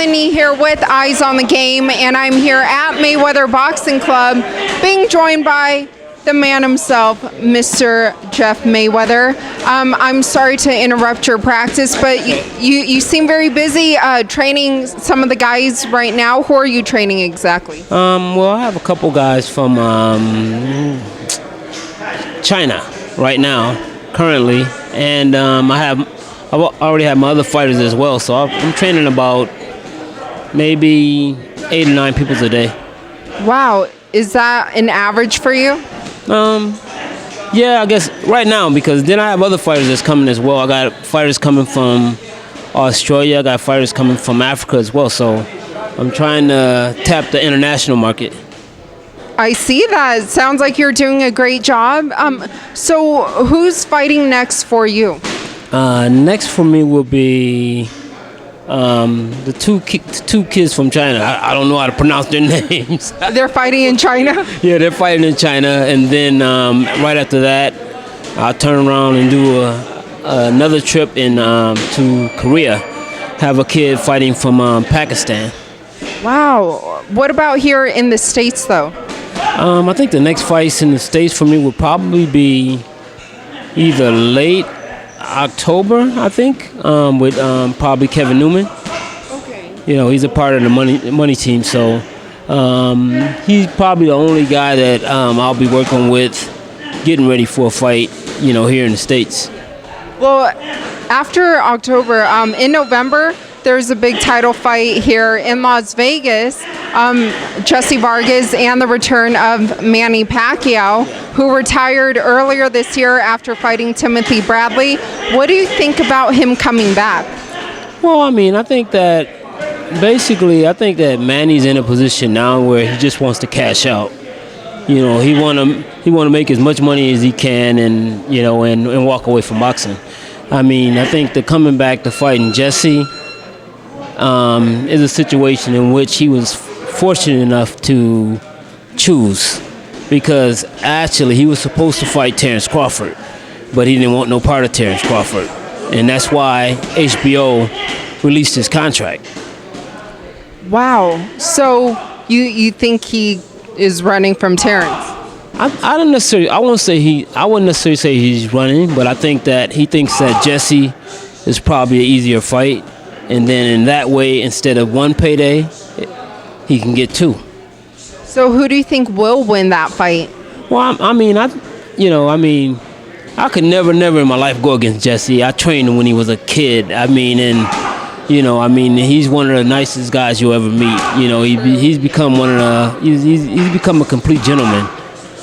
Melanie here with Eyes on the Game, and I'm here at Mayweather Boxing Club, being joined by the man himself, Mr. Jeff Mayweather. I'm sorry to interrupt your practice, but you seem very busy training some of the guys right now. Who are you training exactly? Well, I have a couple guys from China right now, currently, and I already have my other fighters as well, so I'm training about maybe 8 or 9 people a day. Wow, is that an average for you? Yeah, I guess right now, because then I have other fighters that's coming as well. I got fighters coming from Australia, I got fighters coming from Africa as well, so I'm trying to tap the international market. I see that. It sounds like you're doing a great job. So who's fighting next for you? Next for me will be the two kids from China. I don't know how to pronounce their names. They're fighting in China? Yeah, they're fighting in China, and then right after that, I'll turn around and do another trip to Korea. Have a kid fighting from Pakistan. Wow. What about here in the States, though? I think the next fights in the States for me would probably be either late October, I think, with probably Kevin Newman. Okay. You know, he's a part of the money team, so he's probably the only guy that I'll be working with, getting ready for a fight, you know, here in the States. Well, after October, in November, there's a big title fight here in Las Vegas. Jesse Vargas and the return of Manny Pacquiao, who retired earlier this year after fighting Timothy Bradley. What do you think about him coming back? Well, I mean, I think that Manny's in a position now where he just wants to cash out. You know, he want to make as much money as he can, and you know, and walk away from boxing. I mean, I think the coming back to fighting Jesse is a situation in which he was fortunate enough to choose, because actually he was supposed to fight Terence Crawford, but he didn't want no part of Terence Crawford, and that's why HBO released his contract. Wow. So you think he is running from Terence? I wouldn't necessarily say he's running, but I think that he thinks that Jesse is probably an easier fight, and then in that way, instead of one payday, he can get 2. So who do you think will win that fight? Well, I could never in my life go against Jesse. I trained him when he was a kid. He's one of the nicest guys you'll ever meet. You know, he's become he's become a complete gentleman.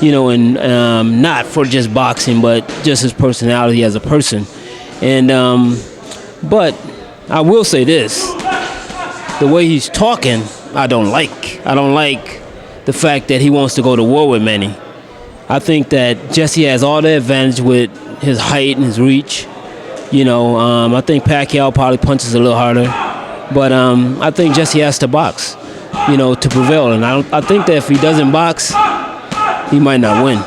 You know, and not for just boxing, but just his personality as a person. And but I will say this: the way he's talking, I don't like. I don't like the fact that he wants to go to war with Manny. I think that Jesse has all the advantage with his height and his reach. You know, I think Pacquiao probably punches a little harder, but I think Jesse has to box, you know, to prevail. And I think that if he doesn't box, he might not win.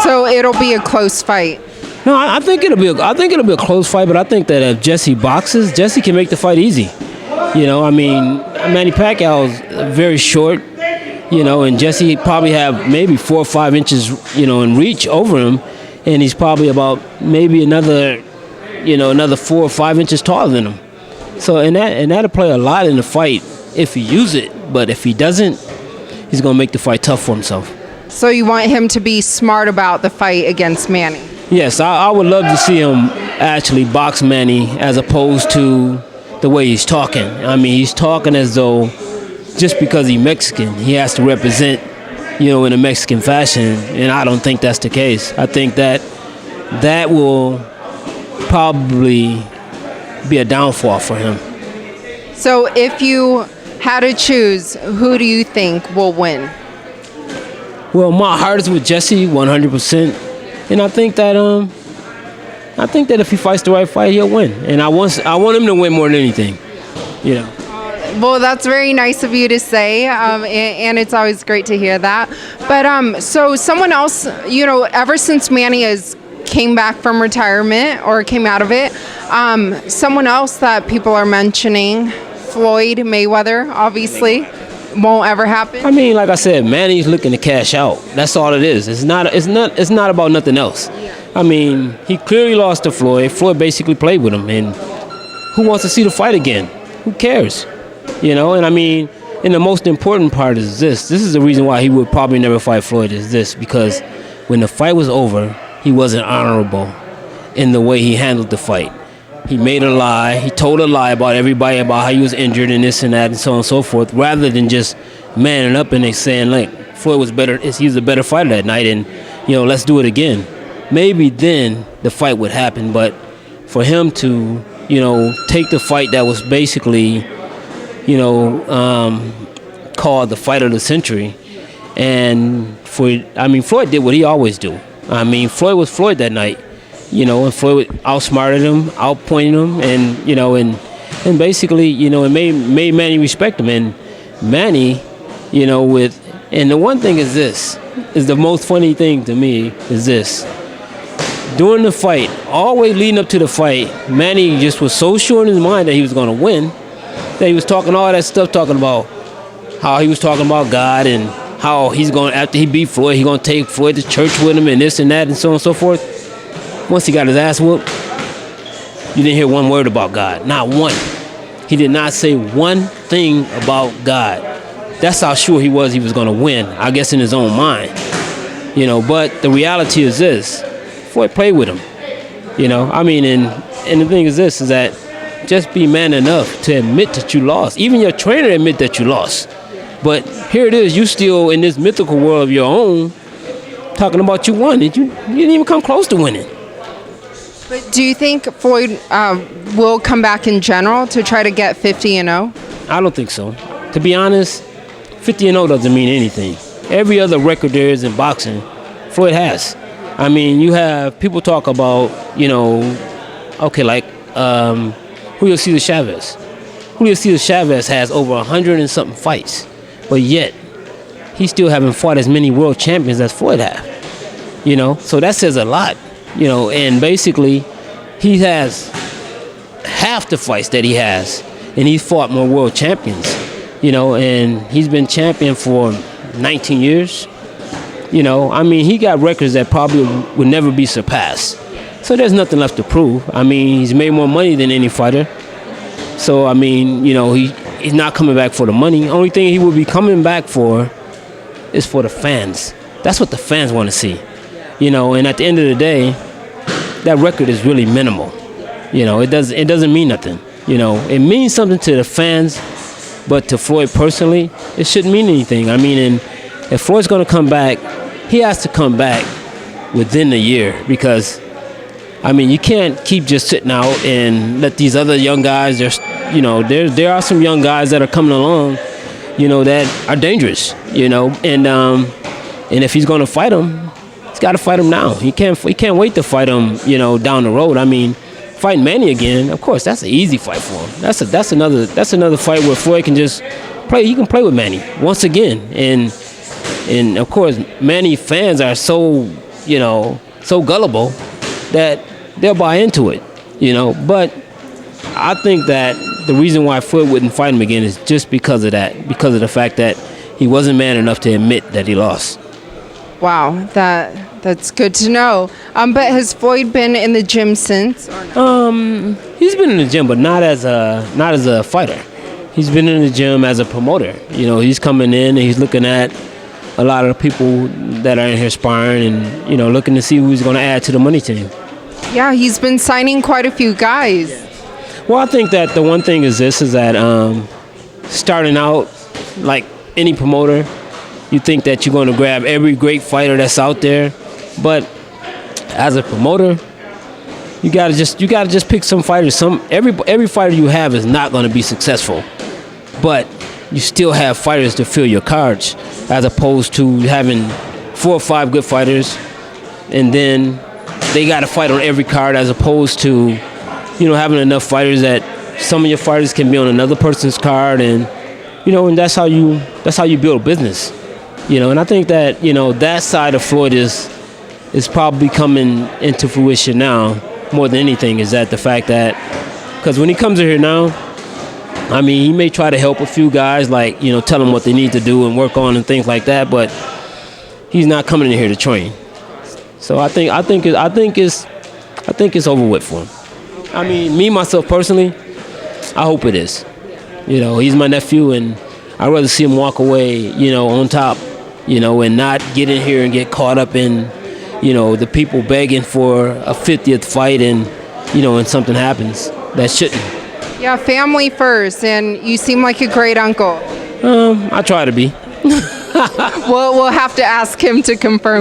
So it'll be a close fight. No, I think it'll be a close fight, but I think that if Jesse boxes, Jesse can make the fight easy. You know, I mean, Manny Pacquiao is very short, you know, and Jesse probably have maybe 4 or 5 inches, you know, in reach over him, and he's probably about maybe another 4 or 5 inches taller than him. So and that'll play a lot in the fight if he uses it, but if he doesn't, he's gonna make the fight tough for himself. So you want him to be smart about the fight against Manny? Yes, I would love to see him actually box Manny as opposed to the way he's talking. I mean, he's talking as though just because he's Mexican, he has to represent, you know, in a Mexican fashion, and I don't think that's the case. I think that will probably be a downfall for him. So if you had to choose, who do you think will win? Well, my heart is with Jesse 100%, and I think that if he fights the right fight, he'll win. And I want him to win more than anything, you know. Well, that's very nice of you to say, and it's always great to hear that. But so someone else, you know, ever since Manny has came back from retirement or came out of it, someone else that people are mentioning Floyd Mayweather, obviously. Won't ever happen. I mean, like I said, Manny's looking to cash out. That's all it is. It's not about nothing else. I mean, he clearly lost to Floyd. Floyd basically played with him, and who wants to see the fight again? Who cares? You know, and I mean, and the most important part is this. This is the reason why he would probably never fight Floyd, is this, because when the fight was over, he wasn't honorable in the way he handled the fight. He made a lie. He told a lie about everybody, about how he was injured and this and that and so on and so forth, rather than just manning up and saying, like, Floyd was better, he was a better fighter that night, and, you know, let's do it again. Maybe then the fight would happen, but for him to, you know, take the fight that was basically, you know, called the fight of the century, and Floyd did what he always do. I mean, Floyd was Floyd that night. You know, and Floyd outsmarted him, outpointed him, and, you know, and basically, you know, it made Manny respect him. And Manny, you know, and the one thing is this, is the most funny thing to me is this. During the fight, all the way leading up to the fight, Manny just was so sure in his mind that he was going to win, that he was talking all that stuff, talking about how he was talking about God and how he's going, after he beat Floyd, he's going to take Floyd to church with him and this and that and so on and so forth. Once he got his ass whooped, you didn't hear one word about God. Not one. He did not say one thing about God. That's how sure he was going to win, I guess, in his own mind. You know, but the reality is this. Floyd played with him. You know, I mean, and the thing is this, is that just be man enough to admit that you lost. Even your trainer admit that you lost. But here it is, you still in this mythical world of your own, talking about you won. You didn't even come close to winning. But do you think Floyd will come back in general to try to get 50-0? I don't think so. To be honest, 50-0 doesn't mean anything. Every other record there is in boxing, Floyd has. I mean, you have people talk about, you know, okay, like Julio Cesar Chavez. Julio Cesar Chavez has over 100 and something fights, but yet he still haven't fought as many world champions as Floyd have. You know, so that says a lot. You know, and basically, he has half the fights that he has, and he's fought more world champions. You know, and he's been champion for 19 years. You know, I mean, he got records that probably would never be surpassed. So there's nothing left to prove. I mean, he's made more money than any fighter. So, I mean, you know, he's not coming back for the money. Only thing he will be coming back for is for the fans. That's what the fans want to see. You know, and at the end of the day, that record is really minimal. You know, it doesn't mean nothing. You know, it means something to the fans, but to Floyd personally, it shouldn't mean anything. I mean, and if Floyd's going to come back, he has to come back within the year, because, I mean, you can't keep just sitting out and let these other young guys, you know, there are some young guys that are coming along, you know, that are dangerous, you know, and if he's going to fight them, got to fight him now. He can't wait to fight him, you know, down the road. I mean, fighting Manny again, of course, that's an easy fight for him. That's another fight where Floyd can just play. He can play with Manny once again, and of course, Manny fans are so, you know, so gullible that they'll buy into it, you know. But I think that the reason why Floyd wouldn't fight him again is just because of that, because of the fact that he wasn't man enough to admit that he lost. Wow, that's good to know. But has Floyd been in the gym since? Or no? He's been in the gym, but not as a fighter. He's been in the gym as a promoter. You know, he's coming in and he's looking at a lot of the people that are in here sparring, and, you know, looking to see who's going to add to the money team. Yeah, he's been signing quite a few guys. Well, I think that the one thing is this, is that starting out, like any promoter, you think that you're going to grab every great fighter that's out there, but as a promoter, you gotta just pick some fighters. Every fighter you have is not going to be successful, but you still have fighters to fill your cards, as opposed to having 4 or 5 good fighters, and then they got to fight on every card, as opposed to, you know, having enough fighters that some of your fighters can be on another person's card, and, you know, and that's how you build a business. You know, and I think that, you know, that side of Floyd is probably coming into fruition now more than anything, is that the fact that, because when he comes in here now, I mean, he may try to help a few guys, like, tell them what they need to do and work on and things like that, but he's not coming in here to train. So I think it's over with for him. I mean, me myself personally, I hope it is. He's my nephew, and I'd rather see him walk away, on top, and not get in here and get caught up in, the people begging for a 50th fight, and and something happens that shouldn't. Yeah, family first, and you seem like a great uncle. I try to be. We'll have to ask him to confirm